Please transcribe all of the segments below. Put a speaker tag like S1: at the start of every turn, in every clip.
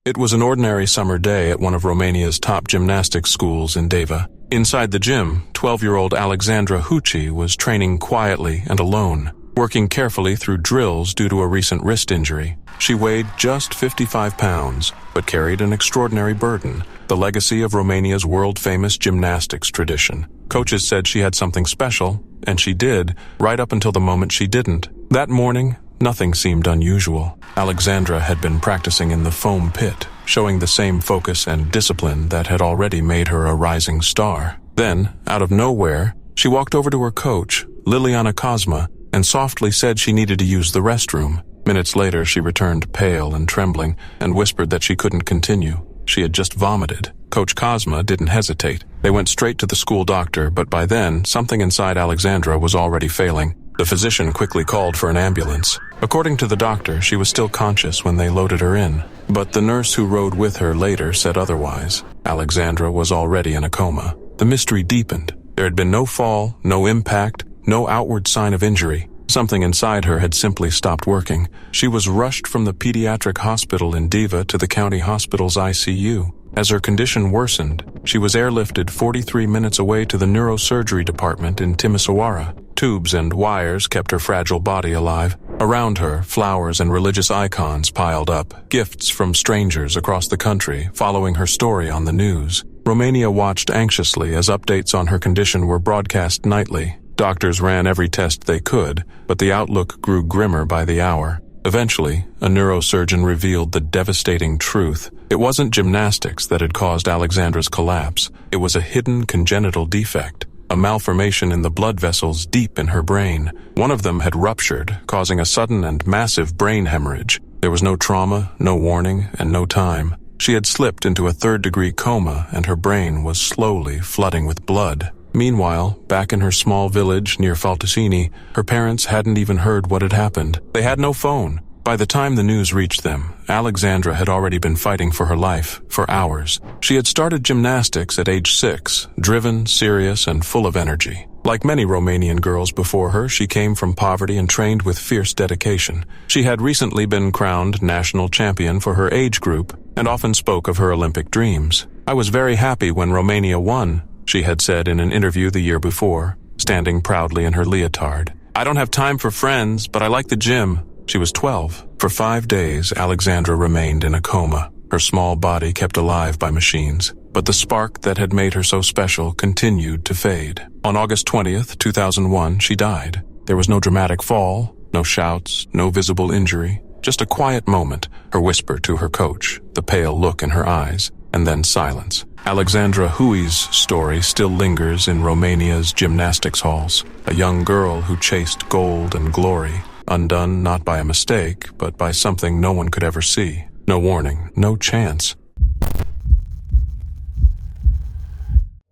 S1: It was an ordinary summer day at one of Romania's top gymnastics schools in Deva. Inside the gym, 12-year-old Alexandra Huci was training quietly and alone, working carefully through drills due to a recent wrist injury. She weighed just 55 pounds, but carried an extraordinary burden, the legacy of Romania's world-famous gymnastics tradition. Coaches said she had something special, and she did, right up until the moment she didn't. That morning, nothing seemed unusual. Alexandra had been practicing in the foam pit, showing the same focus and discipline that had already made her a rising star. Then, out of nowhere, she walked over to her coach, Liliana Cosma, and softly said she needed to use the restroom. Minutes later, she returned pale and trembling and whispered that she couldn't continue. She had just vomited. Coach Cosma didn't hesitate. They went straight to the school doctor, but by then, something inside Alexandra was already failing. The physician quickly called for an ambulance. According to the doctor, she was still conscious when they loaded her in. But the nurse who rode with her later said otherwise. Alexandra was already in a coma. The mystery deepened. There had been no fall, no impact, no outward sign of injury. Something inside her had simply stopped working. She was rushed from the pediatric hospital in Deva to the county hospital's ICU. As her condition worsened, she was airlifted 43 minutes away to the neurosurgery department in Timisoara. Tubes and wires kept her fragile body alive. Around her, flowers and religious icons piled up, gifts from strangers across the country following her story on the news. Romania watched anxiously as updates on her condition were broadcast nightly. Doctors ran every test they could, but the outlook grew grimmer by the hour. Eventually, a neurosurgeon revealed the devastating truth. It wasn't gymnastics that had caused Alexandra's collapse. It was a hidden congenital defect, a malformation in the blood vessels deep in her brain. One of them had ruptured, causing a sudden and massive brain hemorrhage. There was no trauma, no warning, and no time. She had slipped into a third-degree coma, and her brain was slowly flooding with blood. Meanwhile, back in her small village near Faltasini, her parents hadn't even heard what had happened. They had no phone. By the time the news reached them, Alexandra had already been fighting for her life, for hours. She had started gymnastics at age 6, driven, serious, and full of energy. Like many Romanian girls before her, she came from poverty and trained with fierce dedication. She had recently been crowned national champion for her age group and often spoke of her Olympic dreams. "I was very happy when Romania won," she had said in an interview the year before, standing proudly in her leotard. "I don't have time for friends, but I like the gym." She was 12. For 5 days, Alexandra remained in a coma, her small body kept alive by machines. But the spark that had made her so special continued to fade. On August 20th, 2001, she died. There was no dramatic fall, no shouts, no visible injury, just a quiet moment, her whisper to her coach, the pale look in her eyes, and then silence. Alexandra Huci's story still lingers in Romania's gymnastics halls. A young girl who chased gold and glory, undone not by a mistake, but by something no one could ever see. No warning, no chance.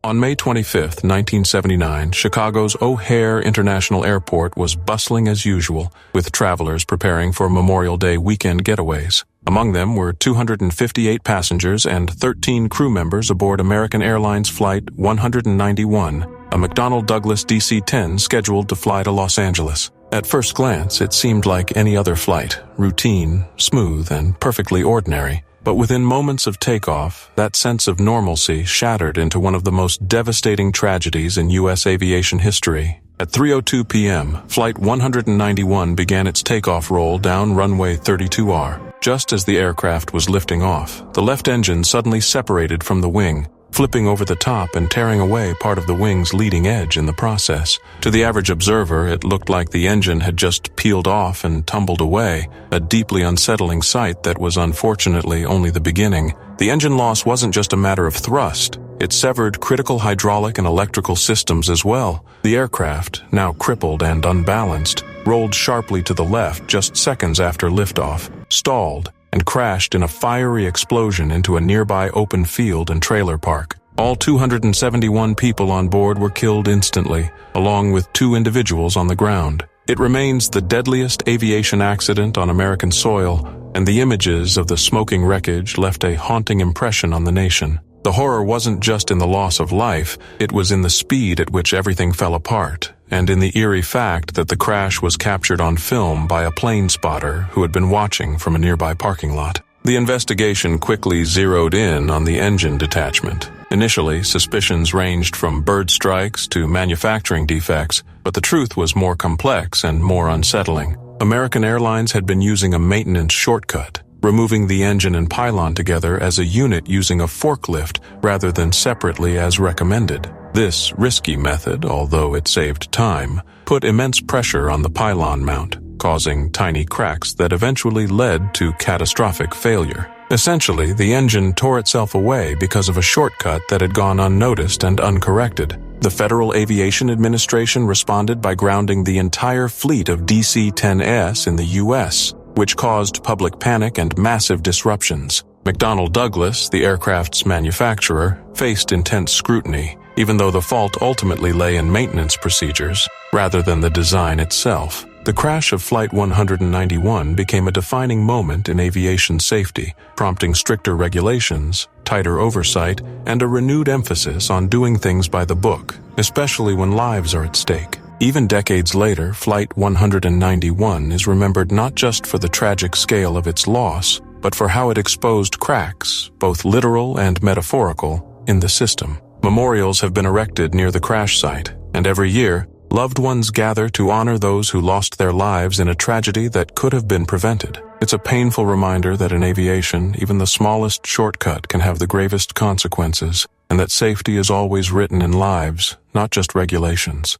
S1: On May 25, 1979, Chicago's O'Hare International Airport was bustling as usual, with travelers preparing for Memorial Day weekend getaways. Among them were 258 passengers and 13 crew members aboard American Airlines Flight 191, a McDonnell Douglas DC-10 scheduled to fly to Los Angeles. At first glance, it seemed like any other flight, routine, smooth, and perfectly ordinary. But within moments of takeoff, that sense of normalcy shattered into one of the most devastating tragedies in U.S. aviation history. At 3:02 p.m., Flight 191 began its takeoff roll down runway 32R. Just as the aircraft was lifting off, the left engine suddenly separated from the wing, flipping over the top and tearing away part of the wing's leading edge in the process. To the average observer, it looked like the engine had just peeled off and tumbled away, a deeply unsettling sight that was unfortunately only the beginning. The engine loss wasn't just a matter of thrust. It severed critical hydraulic and electrical systems as well. The aircraft, now crippled and unbalanced, rolled sharply to the left just seconds after liftoff, stalled, and crashed in a fiery explosion into a nearby open field and trailer park. All 271 people on board were killed instantly, along with 2 individuals on the ground. It remains the deadliest aviation accident on American soil, and the images of the smoking wreckage left a haunting impression on the nation. The horror wasn't just in the loss of life, it was in the speed at which everything fell apart, and in the eerie fact that the crash was captured on film by a plane spotter who had been watching from a nearby parking lot. The investigation quickly zeroed in on the engine detachment. Initially, suspicions ranged from bird strikes to manufacturing defects, but the truth was more complex and more unsettling. American Airlines had been using a maintenance shortcut, removing the engine and pylon together as a unit using a forklift rather than separately as recommended. This risky method, although it saved time, put immense pressure on the pylon mount, causing tiny cracks that eventually led to catastrophic failure. Essentially, the engine tore itself away because of a shortcut that had gone unnoticed and uncorrected. The Federal Aviation Administration responded by grounding the entire fleet of DC-10S in the U.S., which caused public panic and massive disruptions. McDonnell Douglas, the aircraft's manufacturer, faced intense scrutiny, even though the fault ultimately lay in maintenance procedures rather than the design itself. The crash of Flight 191 became a defining moment in aviation safety, prompting stricter regulations, tighter oversight, and a renewed emphasis on doing things by the book, especially when lives are at stake. Even decades later, Flight 191 is remembered not just for the tragic scale of its loss, but for how it exposed cracks, both literal and metaphorical, in the system. Memorials have been erected near the crash site, and every year, loved ones gather to honor those who lost their lives in a tragedy that could have been prevented. It's a painful reminder that in aviation, even the smallest shortcut can have the gravest consequences, and that safety is always written in lives, not just regulations.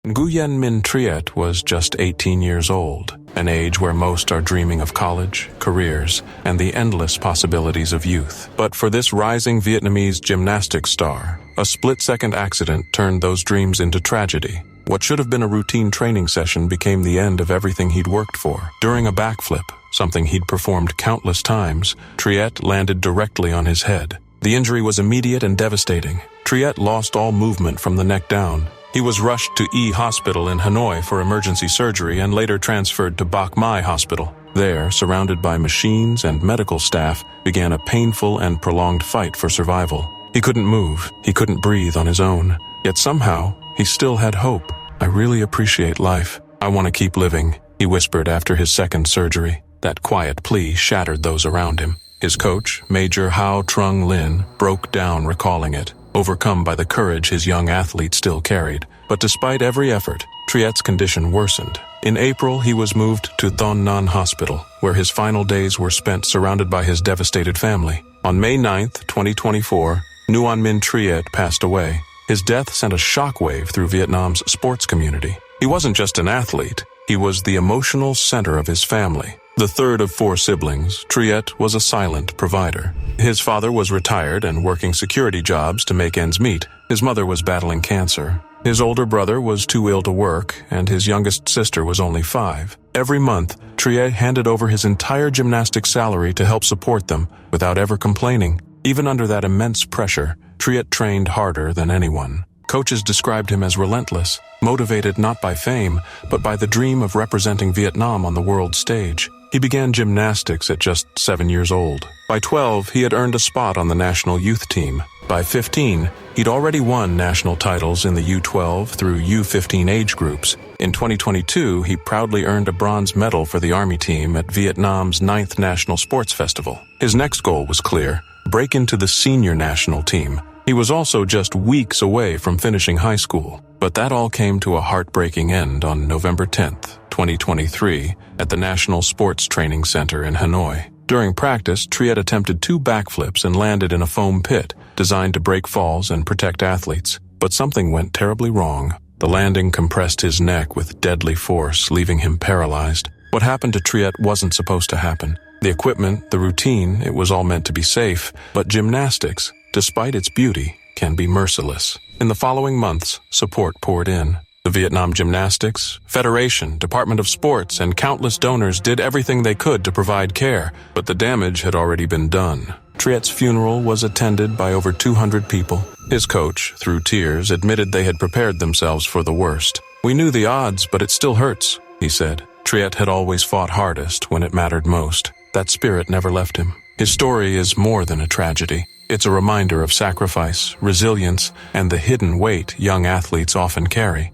S1: Nguyen Minh Triet was just 18 years old, an age where most are dreaming of college, careers, and the endless possibilities of youth. But for this rising Vietnamese gymnastics star, a split-second accident turned those dreams into tragedy. What should have been a routine training session became the end of everything he'd worked for. During a backflip, something he'd performed countless times, Triet landed directly on his head. The injury was immediate and devastating. Triet lost all movement from the neck down. He was rushed to E Hospital in Hanoi for emergency surgery and later transferred to Bach Mai Hospital. There, surrounded by machines and medical staff, began a painful and prolonged fight for survival. He couldn't move, he couldn't breathe on his own, yet somehow, he still had hope. "I really appreciate life. I want to keep living," he whispered after his second surgery. That quiet plea shattered those around him. His coach, Major Hao Trung Lin, broke down recalling it, overcome by the courage his young athlete still carried. But despite every effort, Triet's condition worsened. In April, he was moved to Thon Nan Hospital, where his final days were spent surrounded by his devastated family. On May 9th, 2024, Nguyen Minh Triet passed away. His death sent a shockwave through Vietnam's sports community. He wasn't just an athlete, he was the emotional center of his family. The third of 4 siblings, Triet was a silent provider. His father was retired and working security jobs to make ends meet. His mother was battling cancer. His older brother was too ill to work, and his youngest sister was only 5. Every month, Triet handed over his entire gymnastics salary to help support them, without ever complaining. Even under that immense pressure, Triet trained harder than anyone. Coaches described him as relentless, motivated not by fame, but by the dream of representing Vietnam on the world stage. He began gymnastics at just 7 years old. By 12, he had earned a spot on the national youth team. By 15, he'd already won national titles in the U12 through U15 age groups. In 2022, he proudly earned a bronze medal for the Army team at Vietnam's 9th National Sports Festival. His next goal was clear: break into the senior national team. He was also just weeks away from finishing high school. But that all came to a heartbreaking end on November 10th, 2023, at the National Sports Training Center in Hanoi. During practice, Triet attempted 2 backflips and landed in a foam pit, designed to break falls and protect athletes. But something went terribly wrong. The landing compressed his neck with deadly force, leaving him paralyzed. What happened to Triet wasn't supposed to happen. The equipment, the routine, it was all meant to be safe. But gymnastics, despite its beauty, can be merciless. In the following months, support poured in. The Vietnam Gymnastics, Federation, Department of Sports, and countless donors did everything they could to provide care, but the damage had already been done. Triet's funeral was attended by over 200 people. His coach, through tears, admitted they had prepared themselves for the worst. "We knew the odds, but it still hurts," he said. Triet had always fought hardest when it mattered most. That spirit never left him. His story is more than a tragedy. It's a reminder of sacrifice, resilience, and the hidden weight young athletes often carry.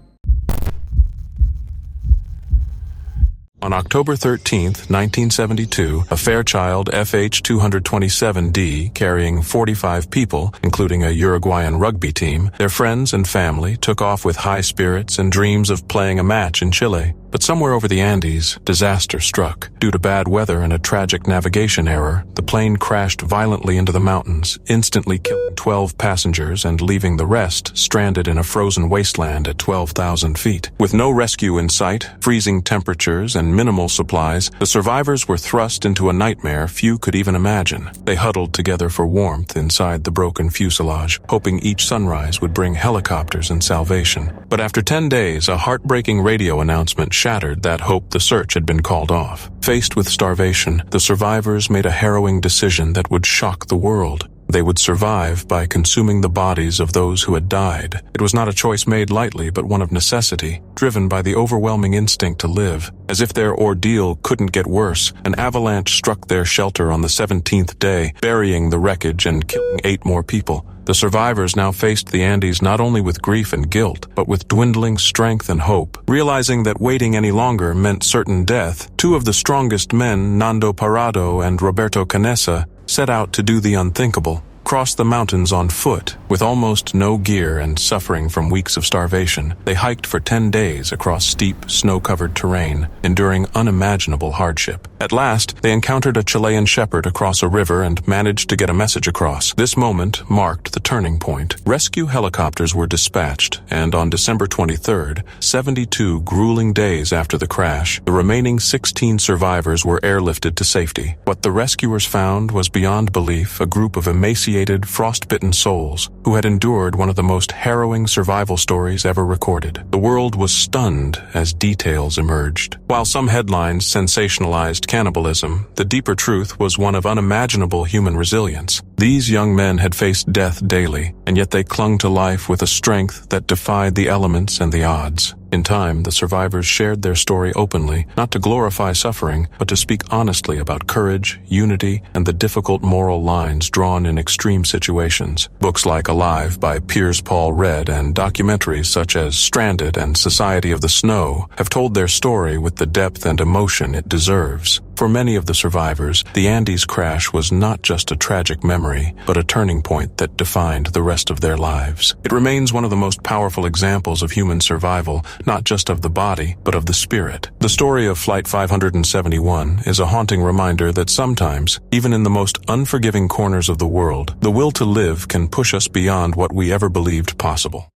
S1: On October 13, 1972, a Fairchild FH-227D carrying 45 people, including a Uruguayan rugby team, their friends and family took off with high spirits and dreams of playing a match in Chile. But somewhere over the Andes, disaster struck. Due to bad weather and a tragic navigation error, the plane crashed violently into the mountains, instantly killing 12 passengers and leaving the rest stranded in a frozen wasteland at 12,000 feet. With no rescue in sight, freezing temperatures, and minimal supplies, the survivors were thrust into a nightmare few could even imagine. They huddled together for warmth inside the broken fuselage, hoping each sunrise would bring helicopters and salvation. But after 10 days, a heartbreaking radio announcement shattered that hope. The search had been called off. Faced with starvation, the survivors made a harrowing decision that would shock the world. They would survive by consuming the bodies of those who had died. It was not a choice made lightly, but one of necessity, driven by the overwhelming instinct to live. As if their ordeal couldn't get worse, an avalanche struck their shelter on the 17th day, burying the wreckage and killing 8 more people. The survivors now faced the Andes not only with grief and guilt, but with dwindling strength and hope. Realizing that waiting any longer meant certain death, 2 of the strongest men, Nando Parado and Roberto Canessa, set out to do the unthinkable. Crossed the mountains on foot, with almost no gear and suffering from weeks of starvation. They hiked for 10 days across steep, snow-covered terrain, enduring unimaginable hardship. At last, they encountered a Chilean shepherd across a river and managed to get a message across. This moment marked the turning point. Rescue helicopters were dispatched, and on December 23rd, 72 grueling days after the crash, the remaining 16 survivors were airlifted to safety. What the rescuers found was beyond belief: a group of emaciated, frost-bitten souls who had endured one of the most harrowing survival stories ever recorded. The world was stunned as details emerged. While some headlines sensationalized cannibalism, the deeper truth was one of unimaginable human resilience. These young men had faced death daily, and yet they clung to life with a strength that defied the elements and the odds. In time, the survivors shared their story openly, not to glorify suffering, but to speak honestly about courage, unity, and the difficult moral lines drawn in extreme situations. Books like Alive by Piers Paul Read and documentaries such as Stranded and Society of the Snow have told their story with the depth and emotion it deserves. For many of the survivors, the Andes crash was not just a tragic memory, but a turning point that defined the rest of their lives. It remains one of the most powerful examples of human survival, not just of the body, but of the spirit. The story of Flight 571 is a haunting reminder that sometimes, even in the most unforgiving corners of the world, the will to live can push us beyond what we ever believed possible.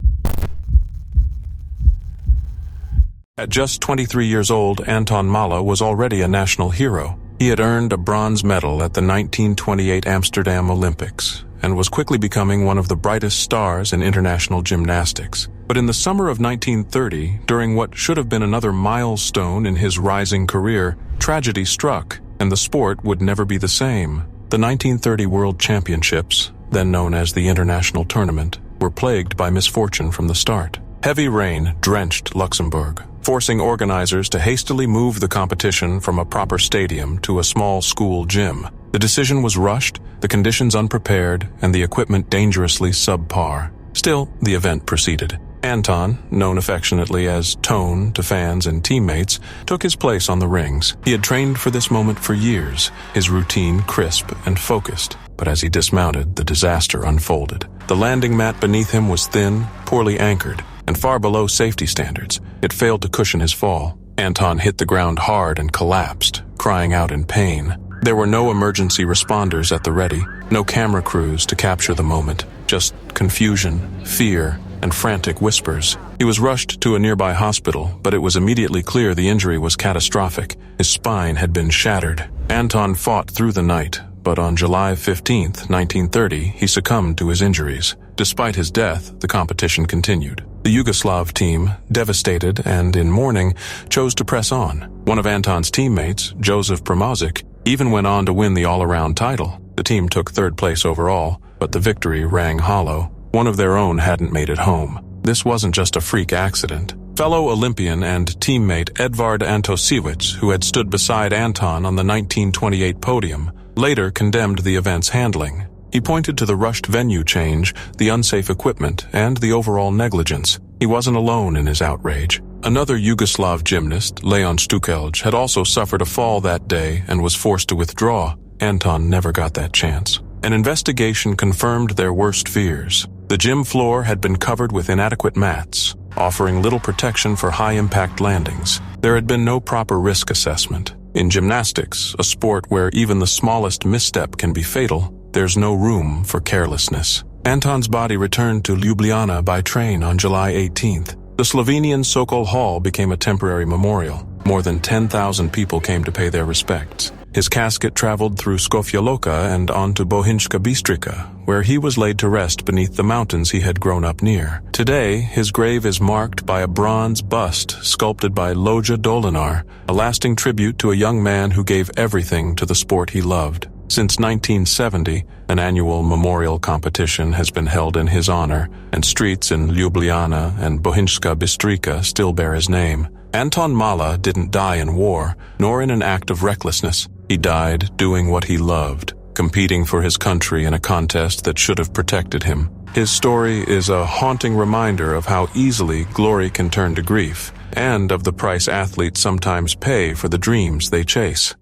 S1: At just 23 years old, Anton Malaj was already a national hero. He had earned a bronze medal at the 1928 Amsterdam Olympics and was quickly becoming one of the brightest stars in international gymnastics. But in the summer of 1930, during what should have been another milestone in his rising career, tragedy struck, and the sport would never be the same. The 1930 World Championships, then known as the International Tournament, were plagued by misfortune from the start. Heavy rain drenched Luxembourg, forcing organizers to hastily move the competition from a proper stadium to a small school gym. The decision was rushed, the conditions unprepared, and the equipment dangerously subpar. Still, the event proceeded. Anton, known affectionately as Tone to fans and teammates, took his place on the rings. He had trained for this moment for years, his routine crisp and focused. But as he dismounted, the disaster unfolded. The landing mat beneath him was thin, poorly anchored, and far below safety standards. It failed to cushion his fall. Anton hit the ground hard and collapsed, crying out in pain. There were no emergency responders at the ready, no camera crews to capture the moment, just confusion, fear, and frantic whispers. He was rushed to a nearby hospital, but it was immediately clear the injury was catastrophic. His spine had been shattered. Anton fought through the night, but on July 15, 1930, he succumbed to his injuries. Despite his death, the competition continued. The Yugoslav team, devastated and in mourning, chose to press on. One of Anton's teammates, Joseph Primozic, even went on to win the all-around title. The team took third place overall, but the victory rang hollow. One of their own hadn't made it home. This wasn't just a freak accident. Fellow Olympian and teammate Edvard Antosiewicz, who had stood beside Anton on the 1928 podium, later condemned the event's handling. He pointed to the rushed venue change, the unsafe equipment, and the overall negligence. He wasn't alone in his outrage. Another Yugoslav gymnast, Leon Stukelj, had also suffered a fall that day and was forced to withdraw. Anton never got that chance. An investigation confirmed their worst fears. The gym floor had been covered with inadequate mats, offering little protection for high-impact landings. There had been no proper risk assessment. In gymnastics, a sport where even the smallest misstep can be fatal, there's no room for carelessness. Anton's body returned to Ljubljana by train on July 18th. The Slovenian Sokol Hall became a temporary memorial. More than 10,000 people came to pay their respects. His casket traveled through Škofja Loka and on to Bohinjska Bistrica, where he was laid to rest beneath the mountains he had grown up near. Today, his grave is marked by a bronze bust sculpted by Loja Dolinar, a lasting tribute to a young man who gave everything to the sport he loved. Since 1970, an annual memorial competition has been held in his honor, and streets in Ljubljana and Bohinjska Bistrica still bear his name. Anton Malaj didn't die in war, nor in an act of recklessness. He died doing what he loved, competing for his country in a contest that should have protected him. His story is a haunting reminder of how easily glory can turn to grief, and of the price athletes sometimes pay for the dreams they chase.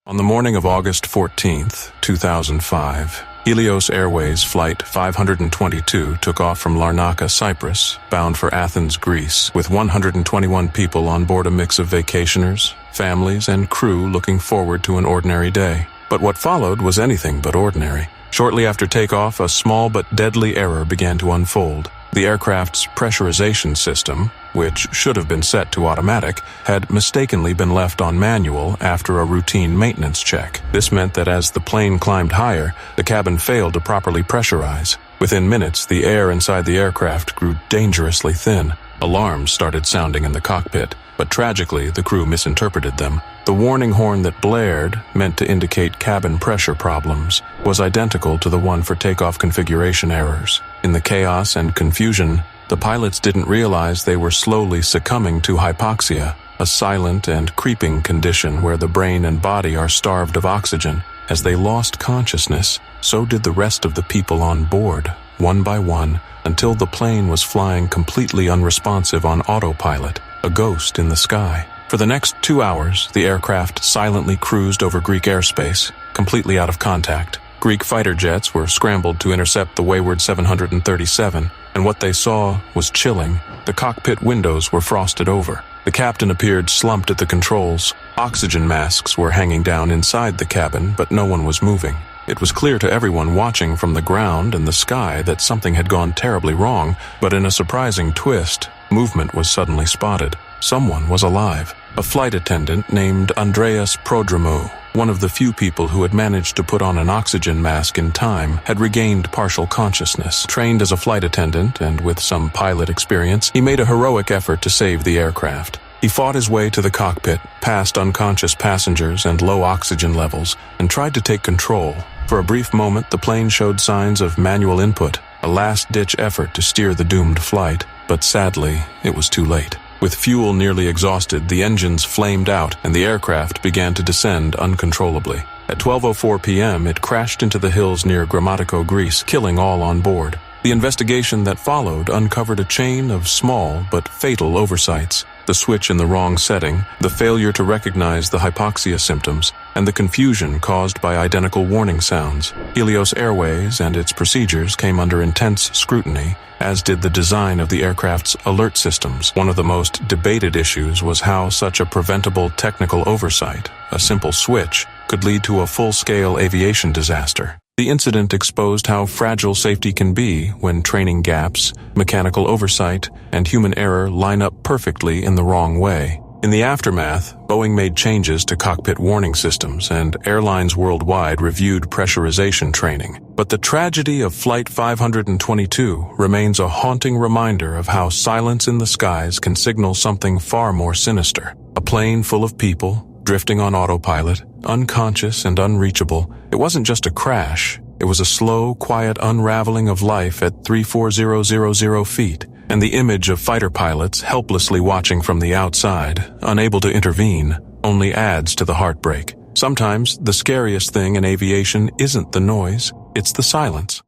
S1: On the morning of August 14th, 2005, Helios Airways Flight 522 took off from Larnaca, Cyprus, bound for Athens, Greece, with 121 people on board, a mix of vacationers, families, and crew looking forward to an ordinary day. But what followed was anything but ordinary. Shortly after takeoff, a small but deadly error began to unfold. The aircraft's pressurization system, which should have been set to automatic, had mistakenly been left on manual after a routine maintenance check. This meant that as the plane climbed higher, the cabin failed to properly pressurize. Within minutes, the air inside the aircraft grew dangerously thin. Alarms started sounding in the cockpit, but tragically, the crew misinterpreted them. The warning horn that blared, meant to indicate cabin pressure problems, was identical to the one for takeoff configuration errors. In the chaos and confusion, the pilots didn't realize they were slowly succumbing to hypoxia, a silent and creeping condition where the brain and body are starved of oxygen. As they lost consciousness, so did the rest of the people on board, one by one, until the plane was flying completely unresponsive on autopilot, a ghost in the sky. For the next 2 hours, the aircraft silently cruised over Greek airspace, completely out of contact. Greek fighter jets were scrambled to intercept the wayward 737, and what they saw was chilling. The cockpit windows were frosted over. The captain appeared slumped at the controls. Oxygen masks were hanging down inside the cabin, but no one was moving. It was clear to everyone watching from the ground and the sky that something had gone terribly wrong, but in a surprising twist, movement was suddenly spotted. Someone was alive. A flight attendant named Andreas Prodromou, one of the few people who had managed to put on an oxygen mask in time, had regained partial consciousness. Trained as a flight attendant and with some pilot experience, he made a heroic effort to save the aircraft. He fought his way to the cockpit, past unconscious passengers and low oxygen levels, and tried to take control. For a brief moment, the plane showed signs of manual input, a last-ditch effort to steer the doomed flight, but sadly, it was too late. With fuel nearly exhausted, the engines flamed out and the aircraft began to descend uncontrollably. At 12:04 p.m., it crashed into the hills near Grammatico, Greece, killing all on board. The investigation that followed uncovered a chain of small but fatal oversights: the switch in the wrong setting, the failure to recognize the hypoxia symptoms, and the confusion caused by identical warning sounds. Helios Airways and its procedures came under intense scrutiny, as did the design of the aircraft's alert systems. One of the most debated issues was how such a preventable technical oversight, a simple switch, could lead to a full-scale aviation disaster. The incident exposed how fragile safety can be when training gaps, mechanical oversight, and human error line up perfectly in the wrong way. In the aftermath, Boeing made changes to cockpit warning systems, and airlines worldwide reviewed pressurization training. But the tragedy of Flight 522 remains a haunting reminder of how silence in the skies can signal something far more sinister. A plane full of people, drifting on autopilot, unconscious and unreachable. It wasn't just a crash. It was a slow, quiet unraveling of life at 34000 feet, and the image of fighter pilots helplessly watching from the outside, unable to intervene, only adds to the heartbreak. Sometimes the scariest thing in aviation isn't the noise, it's the silence.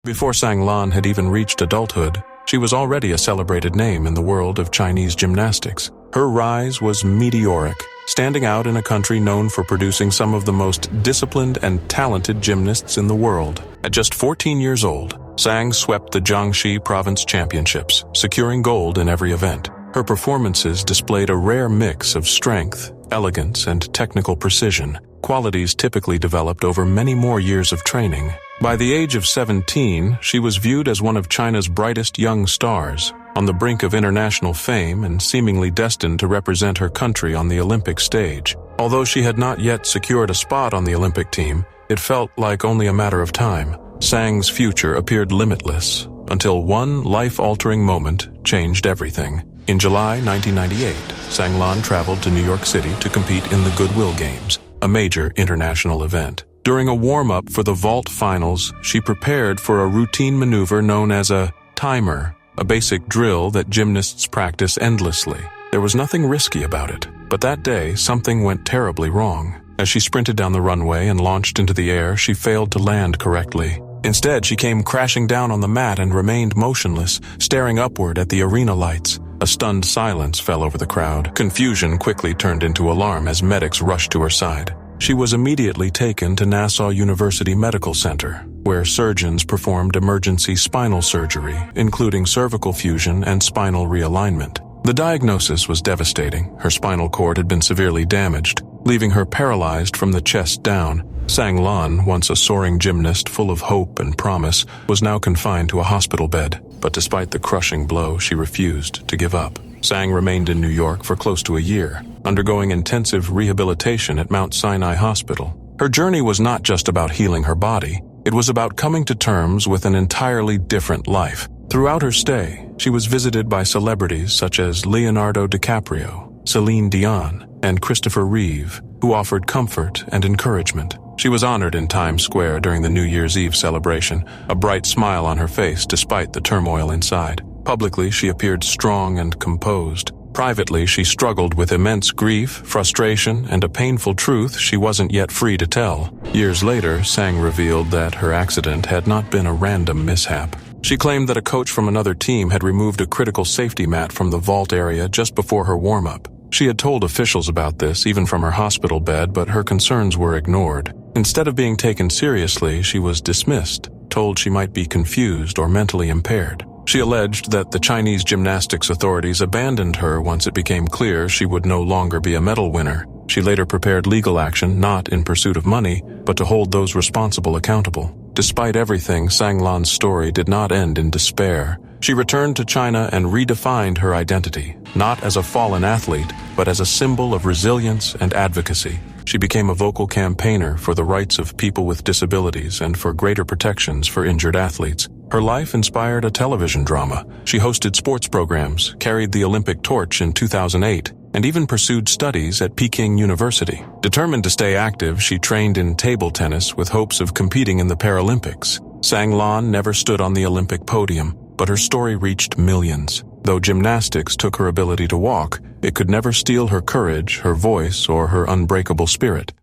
S1: Before Sang Lan had even reached adulthood, she was already a celebrated name in the world of Chinese gymnastics. Her rise was meteoric, standing out in a country known for producing some of the most disciplined and talented gymnasts in the world. At just 14 years old, Sang swept the Jiangxi Province Championships, securing gold in every event. Her performances displayed a rare mix of strength, elegance, and technical precision, qualities typically developed over many more years of training. By the age of 17, she was viewed as one of China's brightest young stars, on the brink of international fame and seemingly destined to represent her country on the Olympic stage. Although she had not yet secured a spot on the Olympic team, it felt like only a matter of time. Sang's future appeared limitless, until one life-altering moment changed everything. In July 1998, Sang Lan traveled to New York City to compete in the Goodwill Games, a major international event. During a warm-up for the vault finals, she prepared for a routine maneuver known as a timer, a basic drill that gymnasts practice endlessly. There was nothing risky about it, but that day something went terribly wrong. As she sprinted down the runway and launched into the air, she failed to land correctly. Instead, she came crashing down on the mat and remained motionless, staring upward at the arena lights. A stunned silence fell over the crowd. Confusion quickly turned into alarm as medics rushed to her side. She was immediately taken to Nassau University Medical Center, where surgeons performed emergency spinal surgery, including cervical fusion and spinal realignment. The diagnosis was devastating. Her spinal cord had been severely damaged, leaving her paralyzed from the chest down. Sang Lan, once a soaring gymnast full of hope and promise, was now confined to a hospital bed. But despite the crushing blow, she refused to give up. Sang remained in New York for close to a year, undergoing intensive rehabilitation at Mount Sinai Hospital. Her journey was not just about healing her body, it was about coming to terms with an entirely different life. Throughout her stay, she was visited by celebrities such as Leonardo DiCaprio, Celine Dion, and Christopher Reeve, who offered comfort and encouragement. She was honored in Times Square during the New Year's Eve celebration, a bright smile on her face despite the turmoil inside. Publicly, she appeared strong and composed. Privately, she struggled with immense grief, frustration, and a painful truth she wasn't yet free to tell. Years later, Sang revealed that her accident had not been a random mishap. She claimed that a coach from another team had removed a critical safety mat from the vault area just before her warm-up. She had told officials about this, even from her hospital bed, but her concerns were ignored. Instead of being taken seriously, she was dismissed, told she might be confused or mentally impaired. She alleged that the Chinese gymnastics authorities abandoned her once it became clear she would no longer be a medal winner. She later prepared legal action, not in pursuit of money, but to hold those responsible accountable. Despite everything, Sang Lan's story did not end in despair. She returned to China and redefined her identity, not as a fallen athlete, but as a symbol of resilience and advocacy. She became a vocal campaigner for the rights of people with disabilities and for greater protections for injured athletes. Her life inspired a television drama. She hosted sports programs, carried the Olympic torch in 2008, and even pursued studies at Peking University. Determined to stay active, she trained in table tennis with hopes of competing in the Paralympics. Sang Lan never stood on the Olympic podium, but her story reached millions. Though gymnastics took her ability to walk, it could never steal her courage, her voice, or her unbreakable spirit.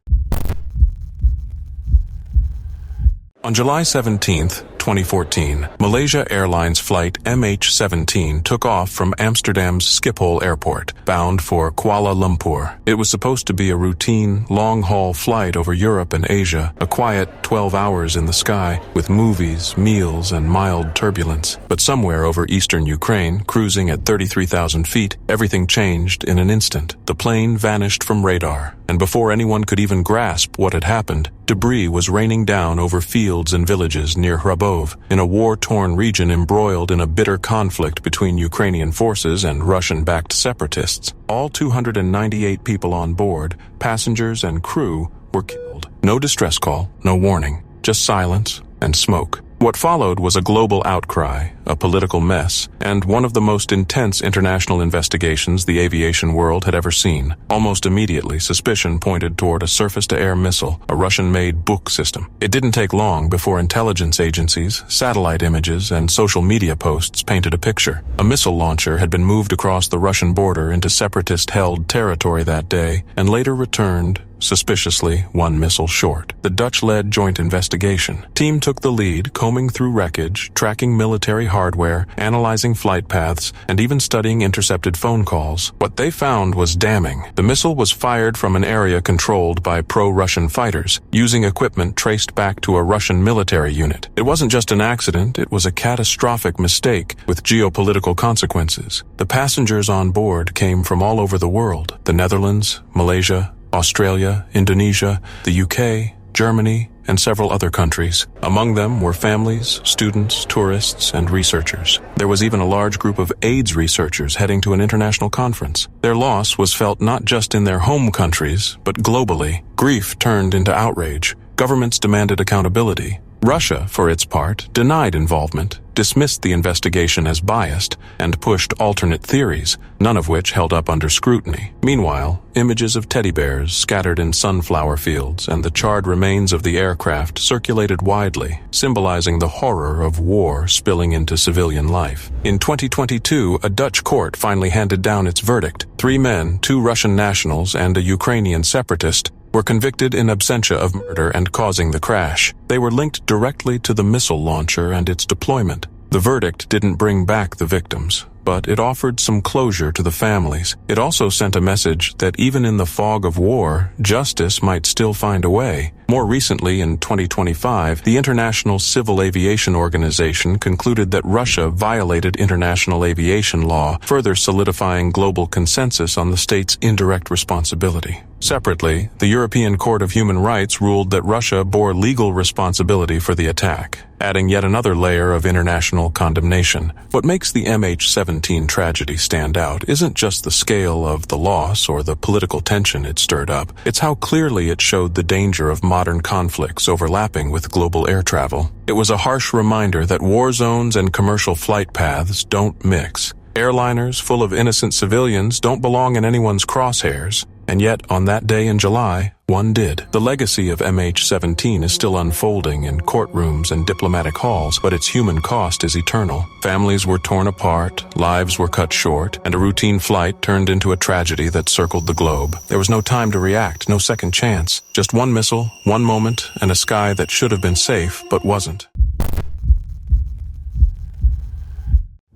S1: On July 17, 2014, Malaysia Airlines flight MH17 took off from Amsterdam's Schiphol Airport, bound for Kuala Lumpur. It was supposed to be a routine, long-haul flight over Europe and Asia, a quiet 12 hours in the sky, with movies, meals, and mild turbulence. But somewhere over eastern Ukraine, cruising at 33,000 feet, everything changed in an instant. The plane vanished from radar, and before anyone could even grasp what had happened, debris was raining down over fields and villages near Hrabov, in a war-torn region embroiled in a bitter conflict between Ukrainian forces and Russian-backed separatists. All 298 people on board, passengers and crew, were killed. No distress call, no warning, just silence and smoke. What followed was a global outcry, a political mess, and one of the most intense international investigations the aviation world had ever seen. Almost immediately, suspicion pointed toward a surface-to-air missile, a Russian-made Buk system. It didn't take long before intelligence agencies, satellite images, and social media posts painted a picture. A missile launcher had been moved across the Russian border into separatist-held territory that day, and later returned suspiciously 1 missile short. The Dutch-led joint investigation team took the lead, combing through wreckage, tracking military hardware, analyzing flight paths, and even studying intercepted phone calls. What they found was damning. The missile was fired from an area controlled by pro-Russian fighters, using equipment traced back to a Russian military unit. It wasn't just an accident, it was a catastrophic mistake with geopolitical consequences. The passengers on board came from all over the world: the Netherlands, Malaysia, Australia, Indonesia, the UK, Germany, and several other countries. Among them were families, students, tourists, and researchers. There was even a large group of AIDS researchers heading to an international conference. Their loss was felt not just in their home countries, but globally. Grief turned into outrage. Governments demanded accountability. Russia, for its part, denied involvement, dismissed the investigation as biased, and pushed alternate theories, none of which held up under scrutiny. Meanwhile, images of teddy bears scattered in sunflower fields and the charred remains of the aircraft circulated widely, symbolizing the horror of war spilling into civilian life. In 2022, a Dutch court finally handed down its verdict. 3 men, 2 Russian nationals, and a Ukrainian separatist were convicted in absentia of murder and causing the crash. They were linked directly to the missile launcher and its deployment. The verdict didn't bring back the victims, but it offered some closure to the families. It also sent a message that even in the fog of war, justice might still find a way. More recently, in 2025, the International Civil Aviation Organization concluded that Russia violated international aviation law, further solidifying global consensus on the state's indirect responsibility. Separately, the European Court of Human Rights ruled that Russia bore legal responsibility for the attack, adding yet another layer of international condemnation. What makes the MH17 tragedy stand out isn't just the scale of the loss or the political tension it stirred up, it's how clearly it showed the danger of modern conflicts overlapping with global air travel. It was a harsh reminder that war zones and commercial flight paths don't mix. Airliners full of innocent civilians don't belong in anyone's crosshairs. And yet, on that day in July, one did. The legacy of MH17 is still unfolding in courtrooms and diplomatic halls, but its human cost is eternal. Families were torn apart, lives were cut short, and a routine flight turned into a tragedy that circled the globe. There was no time to react, no second chance. Just one missile, one moment, and a sky that should have been safe, but wasn't.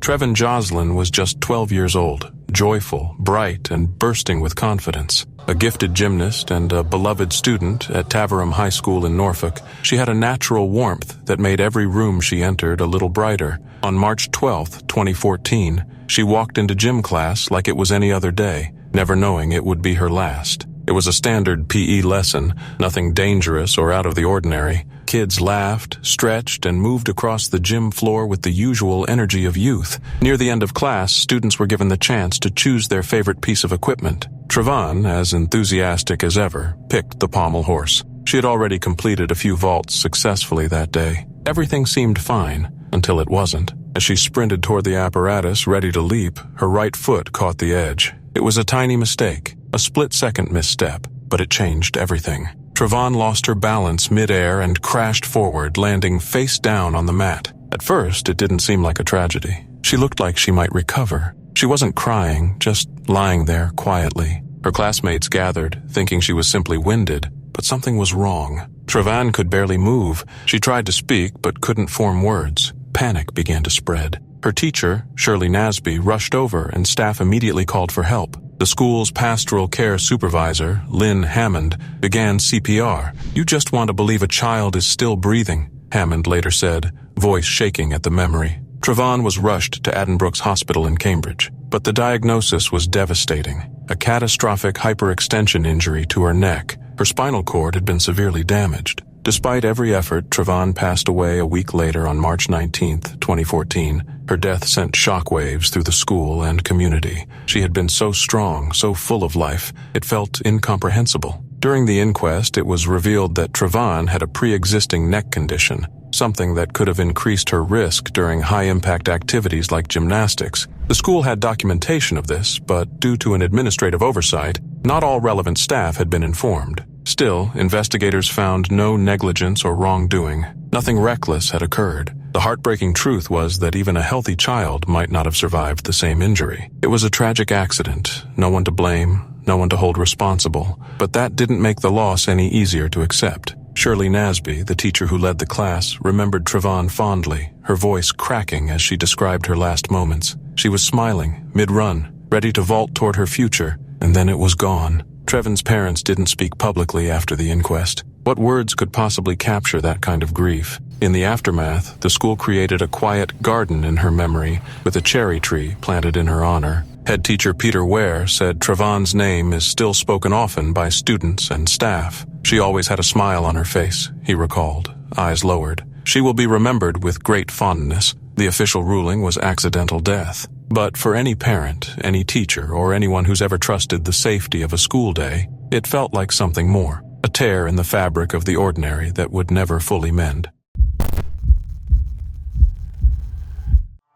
S1: Trevyn Joslin was just 12 years old, joyful, bright, and bursting with confidence. A gifted gymnast and a beloved student at Taverham High School in Norfolk, she had a natural warmth that made every room she entered a little brighter. On March 12, 2014, she walked into gym class like it was any other day, never knowing it would be her last. It was a standard PE lesson, nothing dangerous or out of the ordinary. Kids laughed, stretched, and moved across the gym floor with the usual energy of youth. Near the end of class, students were given the chance to choose their favorite piece of equipment. Trevyn, as enthusiastic as ever, picked the pommel horse. She had already completed a few vaults successfully that day. Everything seemed fine, until it wasn't. As she sprinted toward the apparatus, ready to leap, her right foot caught the edge. It was a tiny mistake, a split-second misstep, but it changed everything. Trevyn lost her balance mid-air and crashed forward, landing face down on the mat. At first, it didn't seem like a tragedy. She looked like she might recover. She wasn't crying, just lying there quietly. Her classmates gathered, thinking she was simply winded, but something was wrong. Trevyn could barely move. She tried to speak, but couldn't form words. Panic began to spread. Her teacher, Shirley Nasby, rushed over and staff immediately called for help. The school's pastoral care supervisor, Lynn Hammond, began CPR. "You just want to believe a child is still breathing," Hammond later said, voice shaking at the memory. Trevyn was rushed to Addenbrooke's Hospital in Cambridge, but the diagnosis was devastating. A catastrophic hyperextension injury to her neck. Her spinal cord had been severely damaged. Despite every effort, Trevyn passed away a week later on March 19, 2014. Her death sent shockwaves through the school and community. She had been so strong, so full of life, it felt incomprehensible. During the inquest, it was revealed that Trevyn had a pre-existing neck condition, something that could have increased her risk during high-impact activities like gymnastics. The school had documentation of this, but due to an administrative oversight, not all relevant staff had been informed. Still, investigators found no negligence or wrongdoing. Nothing reckless had occurred. The heartbreaking truth was that even a healthy child might not have survived the same injury. It was a tragic accident, no one to blame, no one to hold responsible, but that didn't make the loss any easier to accept. Shirley Nasby, the teacher who led the class, remembered Trevyn fondly, her voice cracking as she described her last moments. She was smiling, mid-run, ready to vault toward her future, and then it was gone. Trevyn's parents didn't speak publicly after the inquest. What words could possibly capture that kind of grief? In the aftermath, the school created a quiet garden in her memory with a cherry tree planted in her honor. Head teacher Peter Ware said Trevyn's name is still spoken often by students and staff. She always had a smile on her face, he recalled, eyes lowered. She will be remembered with great fondness. The official ruling was accidental death. But for any parent, any teacher, or anyone who's ever trusted the safety of a school day, it felt like something more, a tear in the fabric of the ordinary that would never fully mend.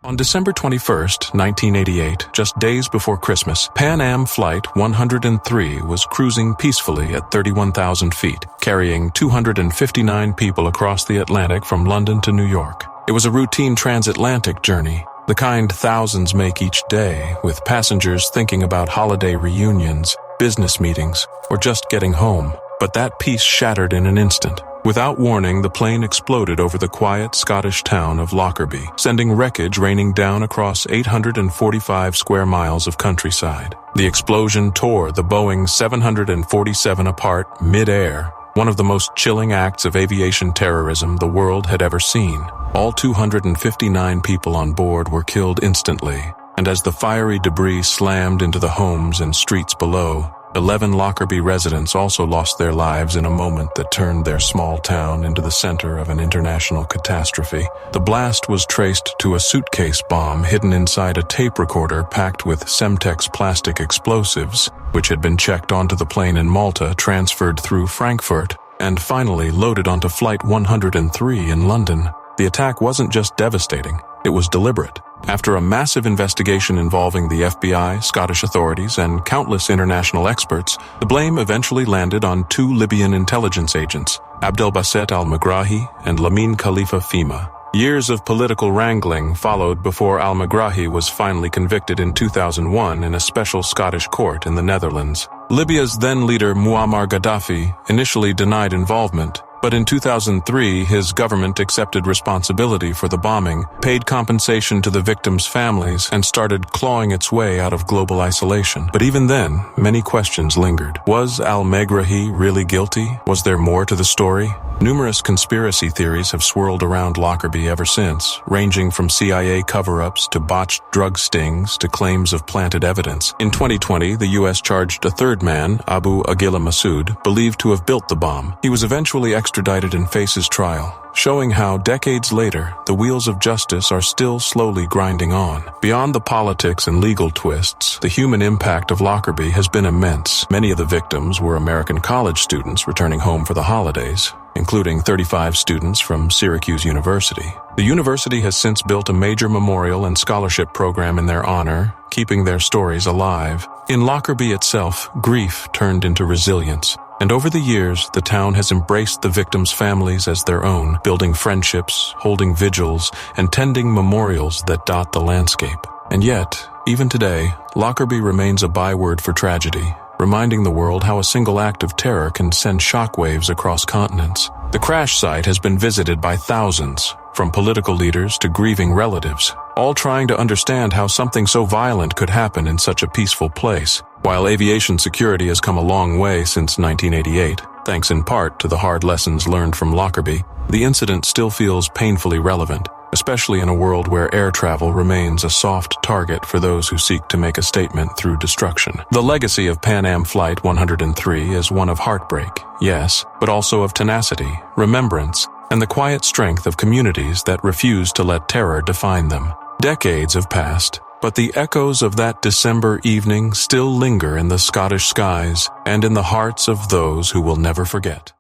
S1: On December 21, 1988, just days before Christmas, Pan Am Flight 103 was cruising peacefully at 31,000 feet, carrying 259 people across the Atlantic from London to New York. It was a routine transatlantic journey, the kind thousands make each day, with passengers thinking about holiday reunions, business meetings, or just getting home. But that peace shattered in an instant. Without warning, the plane exploded over the quiet Scottish town of Lockerbie, sending wreckage raining down across 845 square miles of countryside. The explosion tore the Boeing 747 apart mid-air, one of the most chilling acts of aviation terrorism the world had ever seen. All 259 people on board were killed instantly, and as the fiery debris slammed into the homes and streets below, 11 Lockerbie residents also lost their lives in a moment that turned their small town into the center of an international catastrophe. The blast was traced to a suitcase bomb hidden inside a tape recorder packed with Semtex plastic explosives, which had been checked onto the plane in Malta, transferred through Frankfurt, and finally loaded onto Flight 103 in London. The attack wasn't just devastating, it was deliberate. After a massive investigation involving the FBI, Scottish authorities, and countless international experts, the blame eventually landed on two Libyan intelligence agents, Abdelbasset al-Megrahi and Lamine Khalifa Fhimah. Years of political wrangling followed before al-Megrahi was finally convicted in 2001 in a special Scottish court in the Netherlands. Libya's then leader Muammar Gaddafi initially denied involvement, but in 2003, his government accepted responsibility for the bombing, paid compensation to the victims' families, and started clawing its way out of global isolation. But even then, many questions lingered. Was al-Megrahi really guilty? Was there more to the story? Numerous conspiracy theories have swirled around Lockerbie ever since, ranging from CIA cover-ups to botched drug stings to claims of planted evidence. In 2020, the U.S. charged a third man, Abu Aguila Masood, believed to have built the bomb. He was eventually extradited and faces trial, showing how, decades later, the wheels of justice are still slowly grinding on. Beyond the politics and legal twists, the human impact of Lockerbie has been immense. Many of the victims were American college students returning home for the holidays, including 35 students from Syracuse University. The university has since built a major memorial and scholarship program in their honor, keeping their stories alive. In Lockerbie itself, grief turned into resilience. And over the years, the town has embraced the victims' families as their own, building friendships, holding vigils, and tending memorials that dot the landscape. And yet, even today, Lockerbie remains a byword for tragedy, reminding the world how a single act of terror can send shockwaves across continents. The crash site has been visited by thousands, from political leaders to grieving relatives, all trying to understand how something so violent could happen in such a peaceful place. While aviation security has come a long way since 1988, thanks in part to the hard lessons learned from Lockerbie, the incident still feels painfully relevant, especially in a world where air travel remains a soft target for those who seek to make a statement through destruction. The legacy of Pan Am Flight 103 is one of heartbreak, yes, but also of tenacity, remembrance, and the quiet strength of communities that refuse to let terror define them. Decades have passed, but the echoes of that December evening still linger in the Scottish skies and in the hearts of those who will never forget.